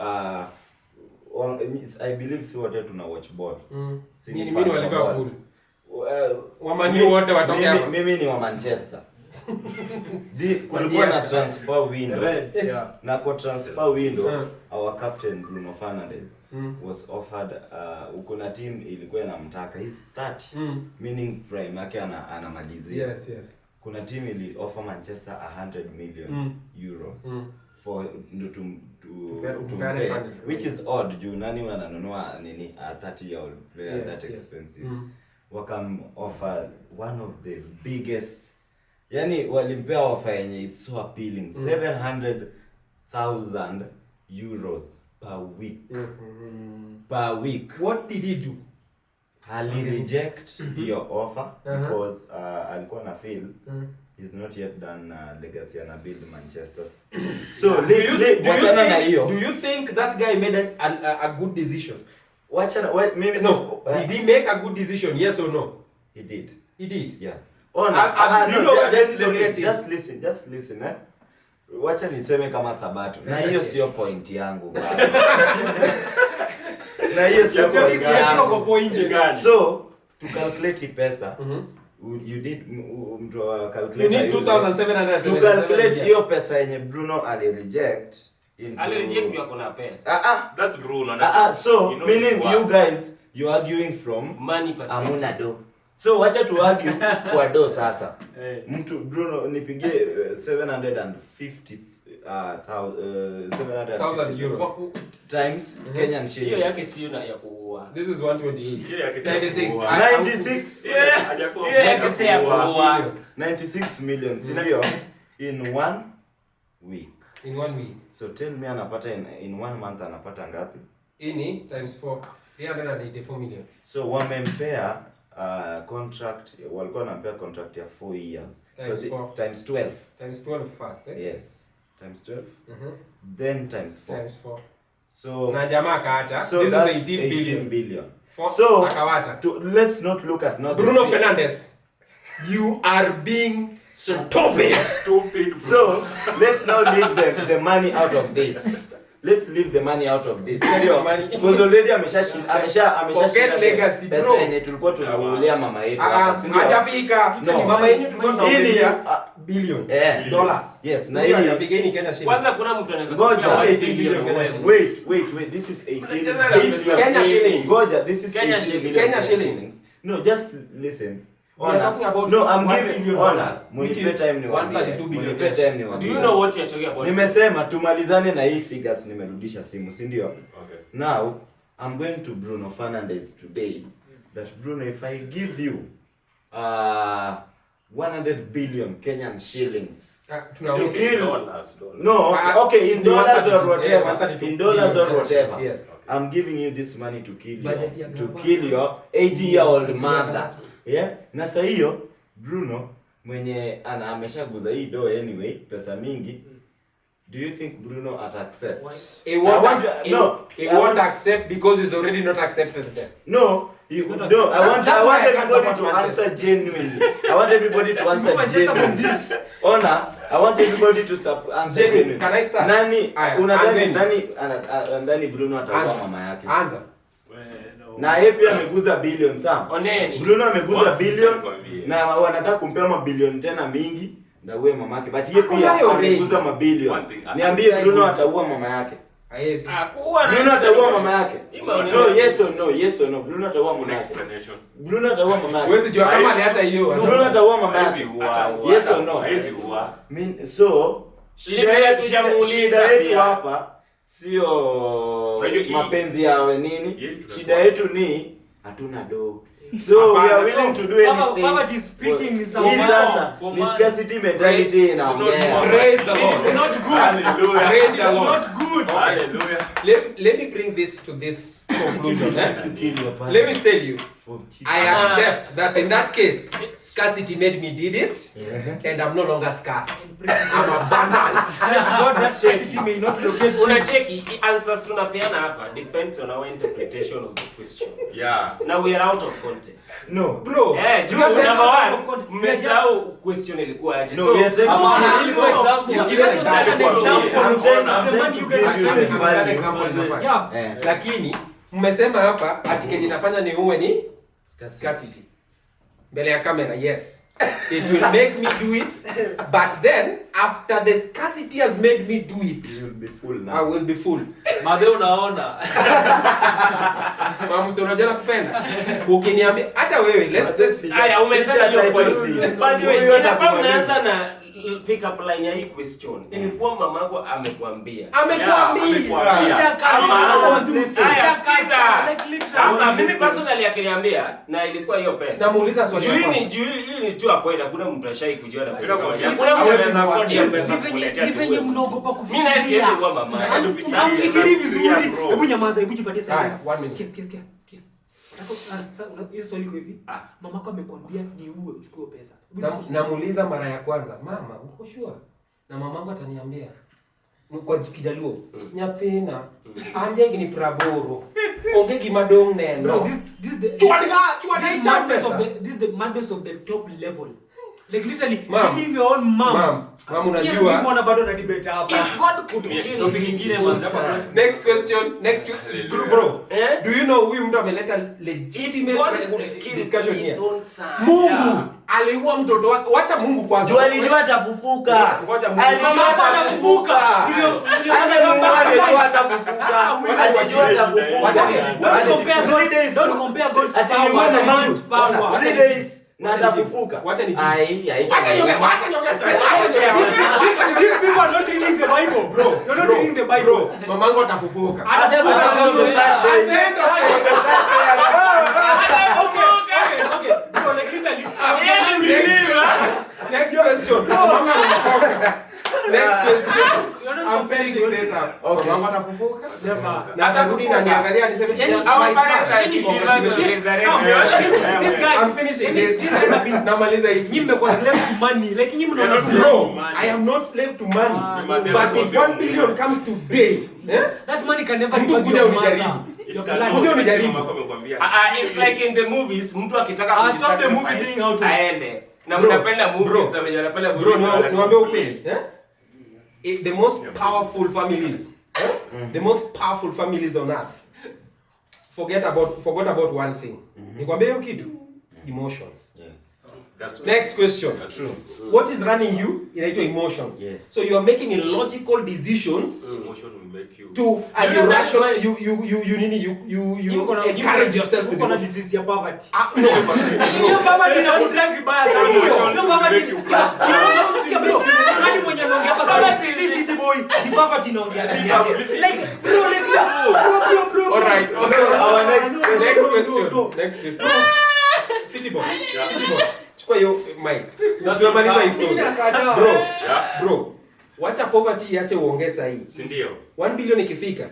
I believe si wote tuna watch ball. Si Mimi fans wa wa Liverpool. ball. Wamani wote watoke hapa. Mimi ni wa Manchester. Kulikuwa na transfer window. Reds, yeah. Na kwa transfer window, our captain Bruno Fernandes was offered uko na team ilikuwa inamtaka. He's 30, meaning prime yake anamalizia. Yes. Kuna team ili offer Manchester 100 million euros for to pay, which is odd juu nani wananunua nini a 30-year-old player that expensive. Wakam offer one of the biggest, yani walimpea offer yenye it's so appealing, 700,000 euros per week. Per week. What did he do? Ali reject your offer because alikuwa na feel he's not yet done legacy and build Manchester. So do you think that guy made a good decision? Did he make a good decision? Yes or no? He did. He did. Yeah. Just listen. Wacha niseme kama Sabato. Na hiyo sio point yangu baba. Na hiyo sio point yangu. So to calculate pesa, you did mtu calculate. You need 2,700 to calculate hiyo pesa yenye Bruno ali reject. Ali reject yako na pesa. That's Bruno. So meaning you guys you arguing from money perspective. Amuna do. So wacha tu argue kwa do sasa. Mtu Bruno nipigie 750,000 euros times Kenyan shillings. Hiyo yake sio na ya kuua. This is 128. Hiyo yake 96. Hiyo yake sio ya kuua. 96 million ndio in 1 week. In 1 week. So tell me anapata in 1 month anapata ngapi? Ini times 4, 384 million. So wamempea contract, walikuwa wanampea contract ya 4 years. Times 12. Times 12 first, eh? Yes. Times 12. Then times 4. Times 4. So na jamaa kaacha. So this that's is 18 billion. So akawacha. Let's not look at Bruno Fernandes. You are being stupid. So let's now leave the money out of this. Let's leave the money out of this. Because already amesha forget legacy, bro. Pesa yenye tulikuwa tunaulea mama yetu hapa. Hajafika. Mama yenyu tulikuwa tunaulea billion dollars. Yes, na hii hajafika ni Kenya shillings. Kwanza kuna mtu anaweza kufikia 1 billion. Wait, this is 18 billion Kenya shillings. Goja, this is Kenya 18 billion Kenya shillings. No, just listen. We are talking about I'm giving you dollars, which is 132 billion. Do you know what you are talking about? Nimesema tumalizane na hii figures, nimerudisha simu, si ndio? Okay. Now, I'm going to Bruno Fernandes today. That Bruno, if I give you 100 billion Kenyan shillings to kill dollars. No, okay, in dollars or whatever. In dollars or whatever. Yes. I'm giving you this money to kill your 80-year-old mother. Yeah? Na saa hiyo Bruno mwenye ameshaguza hii do anyway, pesa mingi. Do you think Bruno accept? He won't accept because he's already not accepted there. No, I want everybody to answer genuinely. I want everybody to answer genuinely. I want everybody to answer genuinely. Can I start? Nani Bruno atakuwa mama yake? Answer. Na yeye pia ameguza billion sana. Oneni. Bruno ameguza billion na wanataka kumpea mabilioni tena mingi na uwe mama yake. But yeye pia ameguza mabilioni. Niambie Bruno ataua mama yake. Haiwezi. Bruno ataua mama yake. No, yes or no. Bruno ataua mama yake. Bruno ataua mama yake. Huwezi jua kama aliacha hiyo. Bruno ataua mama yake. Yes or no? So shida yetu hapa sio mapenzi yawe nini, shida yetu ni hatuna do. So we are willing to do anything. Baba is speaking in some scarcity mentality in our praise the Lord. It's not good. Hallelujah. Praise the Lord. Not good. Hallelujah. Let me bring this to this conclusion. Let me tell you. for cheap. I accept that in that case, scarcity made me did it, and I'm no longer scarce. I'm abundant. God, that scarcity may not locate you. Unacheki answers tunapeana hapa depends on our interpretation of the question. Yeah. Now we are out of context. No. Bro, Yes, because number out of one, context. mmesahau question ilikuwa aje. No, we are taking example. He's given example. I'm trying to give you the value. Yeah. Lakini mmesema hapa ati kenye nafanya ni uwe ni scarcity. Mbele ya kamera, yes. It will make me do it, but then after the scarcity has made me do it, You will be full now. I will be full. Madhe unaona. Mamu sio unajana kupenda. Ukiniambia hata wewe let's Haya umesema hiyo point. Title. By the way, Huyo inafaa atakumaliza. unaanza na pick up line ya hii question. Ilikuwa mamako amekwambia. amekwambia. Haya sikiza. Ama mimi personally akiniambia na ilikuwa hiyo pesa. Namuuliza swali Juu lako. hii ni tu hapo ina kuna mtu ashai kujua na pesa. Hakuna Hakuna mtu anaweza afford hiyo pesa Ni kuletea. venye mnaogopa Mimi na siwezi kufikiria. kuwa mama. Nafikiri vizuri. bro. Hebu nyamaza, hebu jipatie Haya, silence. 1 minute. Sikia. Sasa hiyo swali iko hivi. Mamako amekwambia ni uwe uchukue pesa. Namuuliza mara ya kwanza, mama, uko sure? Na mamangu ataniambia kwa Kijaluo, nyapena, anje ni praboro. Ongegi madong neno. Bro, this is the madness of the top level. Like literally killing your own mom. Mom, unajua. Mbona bado na debate hapa? If God could kill his own son. Next question. Bro. Eh? Do you know huyu mtu ameleta If legitimate God could kill discussion his here? own son. Mungu aliua mtoto wake. Wacha Mungu kwanza. Jua alijua atafufuka. Ngoja Mungu. Alijua atafufuka. Alijua atafufuka. Don't compare God's Ati power ni moja to man's man. power. 3 days na atafufuka. Wacha ni Wacha These people are not reading the Bible, bro. You're not reading the Bible. Bro, mamangu atafufuka. atafufuka on the third day. Okay. Bro, like literally. Next question. Mamangu atafufuka. Next question. You're not I'm comparing finishing God's this up. Okay. Mamangu atafufuka. Never. Na atarudi na niangalia niseme Yani, my our son. parents are believers in resurrection. These guys, I'm finishing this. Namaliza hii. nyinyi mmekuwa slave to money. Like nyinyi mnaona Bro, I am not slave to money. But if 1 billion comes today, that money can never Mtu repair kuja your unijaribu. mother. Your Kuja blood. unijaribu. It's like in the movies mtu akitaka Stop the movie kujisacrifice thing out. aende. Na Bro, mnapenda movies bro. na wenye wanapenda Bro, movies. niwaambie ukweli. The most powerful families. The most powerful families on earth. Forgot about one thing. Nikwambie hiyo kitu. Emotions. Yes. Next question. True. What is running you? Inaitwa emotions. Yes. So you are making illogical decisions Emotion will make you. to and You know, that's irrational. why- You encourage yourself with Uko na emotions. disease ya poverty. No. Hiyo poverty inakudrive vibaya sana. Hiyo poverty. Unasikia bro? Nani mwenye anaongea hapa sana? Sisi boy. Ni poverty inaongea. Like bro, like bro. All right. Our next Next question. City boy. Chukua hiyo mic. Tumemaliza hii story. Bro. Wacha poverty iache uongeza hii. Si ndio? 1 billion ikifika,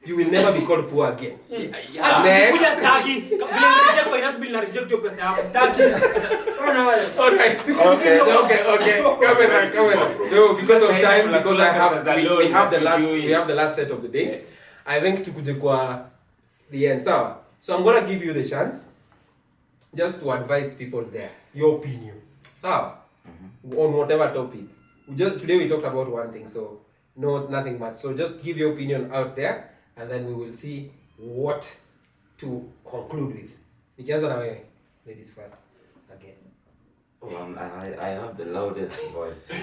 you will never be called poor again. Next. Kuja staki. Vile reject finance bill na reject your pesa yako. Staki. All right. Okay. Camera. No, because of time, because we have the last set of the day. I think tukuje kwa the end. So I'm gonna give you the chance just to advise people there. Your opinion. On whatever topic. Today we talked about one thing, so nothing much. So just give your opinion out there, and then we will see what to conclude with. Nikianza na wewe, ladies first. Again. I have the loudest voice. In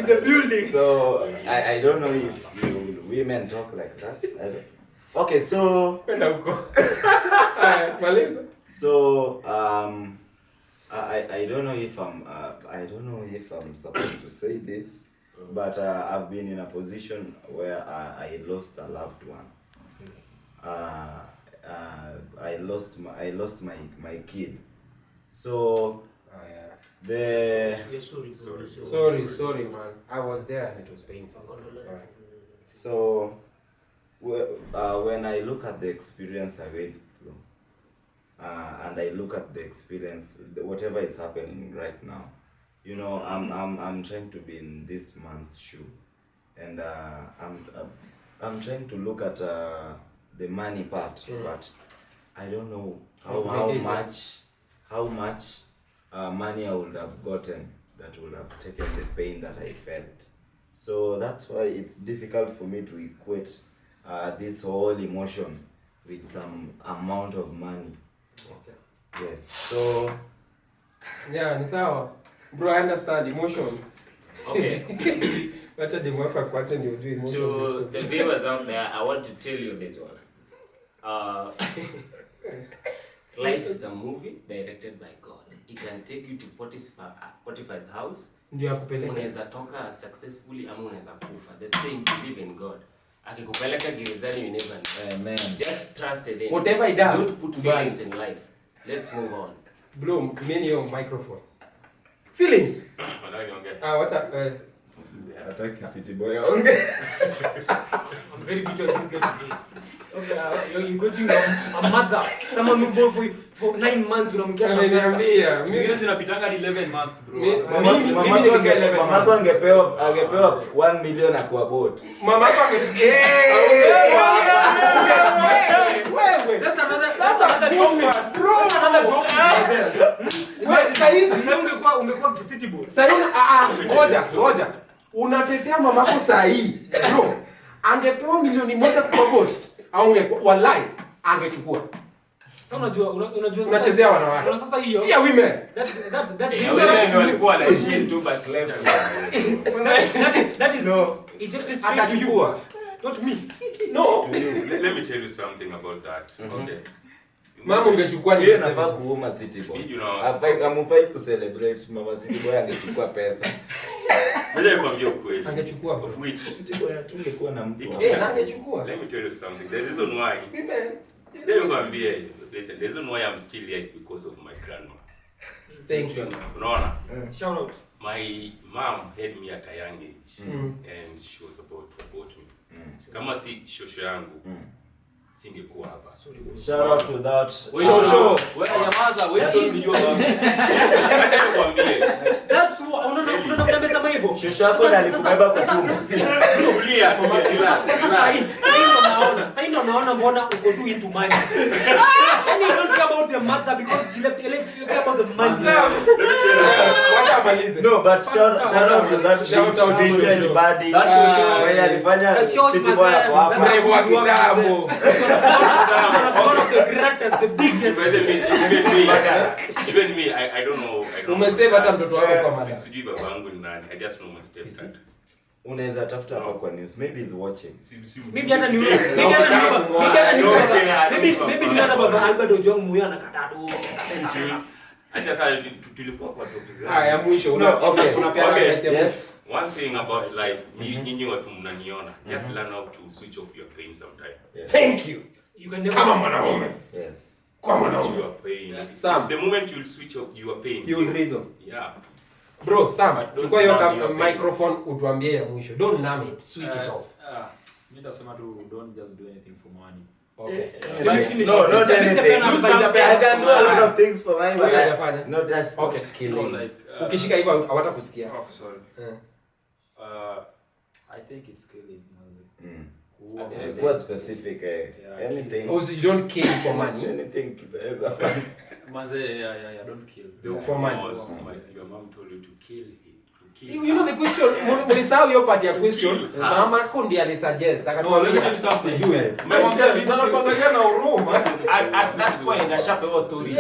the building. So I don't know if women talk like that. Okay, so Kwenda huko. Maliza. So I don't know if I'm supposed to say this, but I've been in a position where I lost a loved one. I lost my kid. So Sorry, man. I was there and it was painful. So when I look at the experience I went through, and I look at the experience, whatever is happening right now, you know, I'm trying to be in this man's shoe, and I'm trying to look at the money part, but I don't know how much money I would have gotten that would have taken the pain that I felt. So that's why it's difficult for me to equate this whole emotion with some amount of money. Okay. Yes. So Yeah, ni sawa. Bro, I understand emotions. Okay. Wacha demo wako akuache ndio ujue emotions. To the viewers out there, I want to tell you this one. Life is a movie directed by God. It can take you to Potiphar's house. Ndio akupeleke. Unaweza toka successfully ama unaweza kufa. The thing, believe in God. Akikupeleka gerezani, you never know. amen. Just trust in him. Whatever he does. Don't put feelings in life. Let's move on. Bro, mimi your microphone. Feelings. What's up? Ataki city boy onge. I'm very bitter this guy today. Okay, you coaching a mother. Someone who born for 9 months unamkia na pesa. Ameniambia. Mimi zinapitanga 11 months bro. Mama angepewa 1 million akwa bot. Mama yako wewe. That's another job. Bro, Another job. wewe saizi Sasa ungekuwa city boy. sasa ngoja. Unatetea mamako sahi. Bro, angepewa milioni moja kwa bot au wallahi angechukua. Sasa unajua Unachezea wanawake. Una sasa hiyo. Fear women. That's the Women walikuwa na chill tu but left. that is No. ejected straight to you. Atajua. Not me. No. Let me tell you something about that. Okay. Mama ungechukua Yeye anafaa kuuma city boy. You know. Amufai ku celebrate mama city boy angechukua pesa. Ngoja nikwambie ukweli. Angechukua bro. Of which City boy atungekuwa na mtu. Angechukua. let me tell you something. The reason why listen, the reason why I'm still here is because of my grandma. Thank you. Unaona? Shout out. My mom had me at a young age and she was about to abort me. Kama si shosho yangu singekuwa hapa. Shout out to that. Shosho. Wewe nyamaza, wewe sio unijua baba. Acha nikwambie. That's what unaona kama hivyo. Shosho yako alikubeba kwa tumbo. Tulia. Sasa ndo naona mbona uko too into money. And you don't care about the mother because she left you care about the money. Wacha malize. No, but shout out to that. Shout out to vintage Shosho. body. That Shosho. Wewe alifanya That Shosho city boy hapo hapa. Mrembo wa kitambo. One of the greatest, the biggest. Even me, I don't know. Umesema hata mtoto wako kwa mada. Sijui babangu ni nani. I just know my stepdad. Unaweza tafuta hapa kwa news. Maybe he's watching. Maybe hata ni maybe ni hata baba Albert Ojwang muya anakataa tu. Acha sasa tulikuwa kwa topic. Ya mwisho unapeana Okay. advice ya Yes. One thing about life, nyinyi watu mnaniona, just learn how to switch off your pain sometime. Yes. Thank you. You can never Kama mwanaume. Yes. Kwa Switch mwanaume. your pain. Sam. The moment you'll switch off your pain, You will reason. yeah. Bro, Sam, But don't chukua hiyo numb your pain. microphone utuambie ya mwisho. Don't numb it. Switch it off. Mimi nasema tu don't just do anything for money. Okay. No, not anything. Do something. I can do a lot of things for money, but Hajafanya. not just Okay. killing. No, like Ukishika hivyo hawatakusikia. oh, sorry. Eh. I think it's killing. Mm. Anything. Kuwa specific, anything. Also, you don't kill for money. Anything tunaweza fanya. Manze, yeah, don't kill. For money. Your mom told you to kill him. You know the question, mlisahau hiyo part ya question. Mama yako ndiye alisuggest. No, let me Akatuambia tell you something. do it. Tunakuangalia na huruma. At that point, ashapewa authority.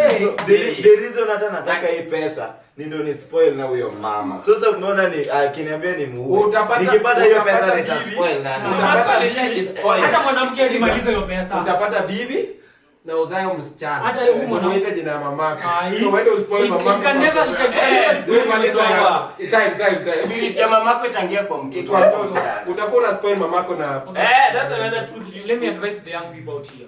The reason hata nataka hii pesa ni ndo ni spoil na huyo mama. Sasa umeona ni akiniambia ni muue. Nikipata hiyo pesa nita spoil nani? hata mwanamke alimaliza hiyo pesa. Utapata bibi na uzae msichana. Hata huyu mwanamke unaita jina ya mamako. So why don't you spoil mamako? You can never Wewe maliza hapa. Time. Spirit ya mamako itaingia kwa mtoto. Kwa mtoto. Utakuwa na spoil mamako na That's another truth. Let me advise the young people out here.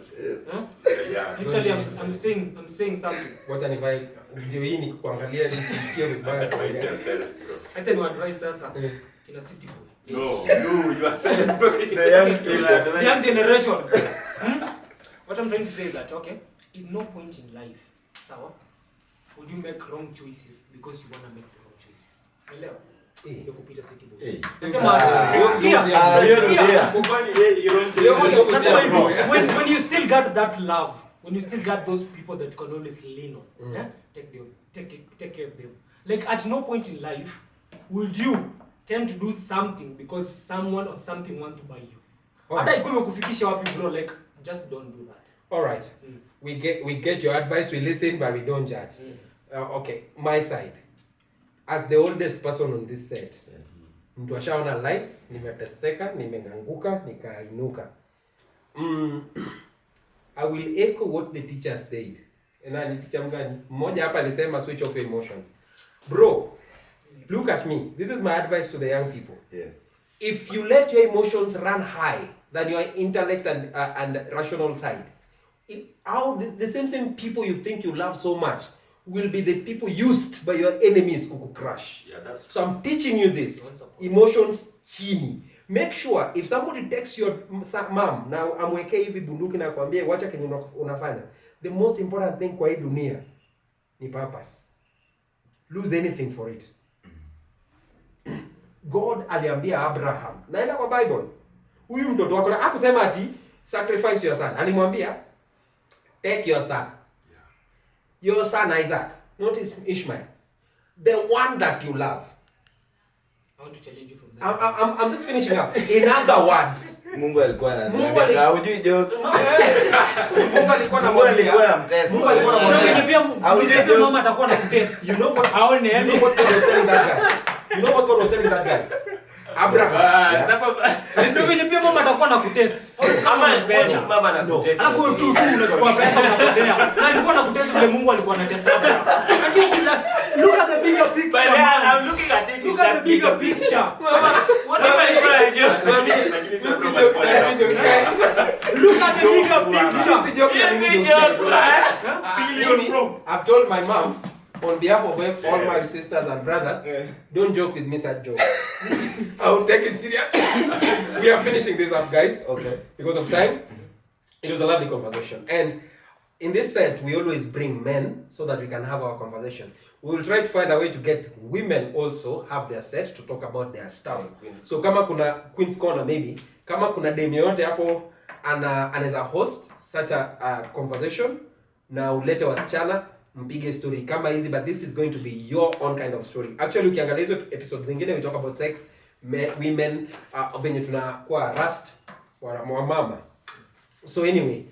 Yeah. Literally, I'm saying something. wacha nivae video hii ni kuangalia nisikie vibaya. Advise yourself, bro. Acha ni advise sasa. Kina city boy. No, you are self-employed. the young people. The young generation. What I'm trying to say is that, okay, in no point in life, sawa, would you make wrong choices because you want to make the wrong choices. Umeelewa? Ndio kupita city boy. Nasema when you still got that love, when you still got those people that you can always lean on, take care of them. Like at no point in life would you tend to do something because someone or something want to buy you. Hata iko imekufikisha wapi bro, like just don't do that. All right. We get your advice, we listen, but we don't judge. Yes. Okay, my side. As the oldest person on this set. Mtu ashaona live, nimeteseka, nimeanguka, nikainuka. I will echo what the teacher said. Na ni teacher mgani? Mmoja hapa alisema switch off emotions. Bro, look at me. This is my advice to the young people. Yes. If you let your emotions run high than your intellect and rational side, the same people you think you love so much will be the people used by your enemies who could crash. Yeah, that's so I'm teaching you this. Emotions chini. Make sure if somebody texts your mom, now amwekee hivi bunduki na kwambie wacha kenye unafanya. The most important thing kwa hii dunia ni purpose. Lose anything for it. God aliambia Abraham. Naenda kwa Bible. Huyu mtoto wako hakusema ati sacrifice your son. Alimwambia take your son. Your son Isaac, not Ishmael. The one that you love. I want to challenge you from that. I'm just finishing up. In other words, Mungu alikuwa ananiambia hujui jokes. Mungu alikuwa anamtest. Mungu alikuwa anamwambia pia mama atakuwa anakutest. You know what? Aone You know what God was telling that guy? You know what God was telling that guy? Abraham. Sasa vile pia mama atakuwa anakutest. Kama ngoja mama anakutest. Alafu tu unachukua pesa unapokea. Na alikuwa anakutest vile Mungu alikuwa anatest Abraham. Look at the bigger picture. But I'm looking at it. Look at the bigger picture. What am I trying to do? Look at the bigger picture. I've told my mom on behalf of all my sisters and brothers, don't joke with me, sad joke. I'll take it serious. We are finishing this up, guys. Okay. Because of time. It was a lovely conversation. And in this set, we always bring men so that we can have our conversation. We will try to find a way to get women also have their set to talk about their stuff. So kama kuna Queen's Corner maybe, kama kuna demi yote hapo anaweza host such a conversation na ulete wasichana mpige story kama hizi, but this is going to be your own kind of story. Actually ukiangalia hizo episodes zingine we talk about sex, women, venye tunakuwa rust wa mama. So anyway,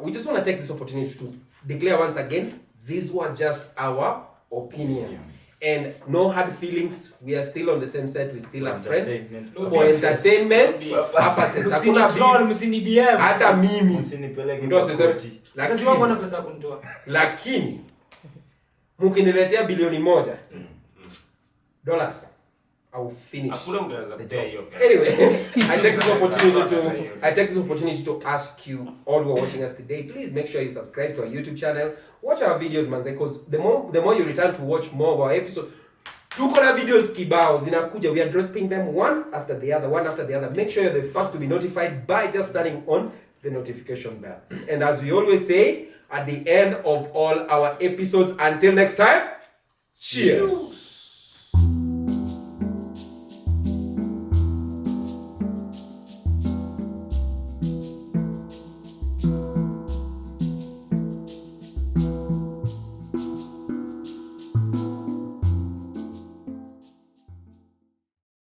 we just want to take this opportunity to declare once again, these were just our opinions. And no hard feelings. We are still on the same set. We still are friends. For entertainment purposes. Hakuna beef. Hata mimi. Ndio sasa. Lakini mkiniletea bilioni $1 I'll finish. Hakuna mtu anaweza kupea hiyo. Anyway, I take this opportunity to ask you all who are watching us today, please make sure you subscribe to our YouTube channel. Watch our videos, man, because the more you return to watch more of our episodes, tuko na videos kibao zinakuja. We are dropping them one after the other. Make sure you're the first to be notified by just turning on the notification bell. And as we always say at the end of all our episodes, until next time, cheers.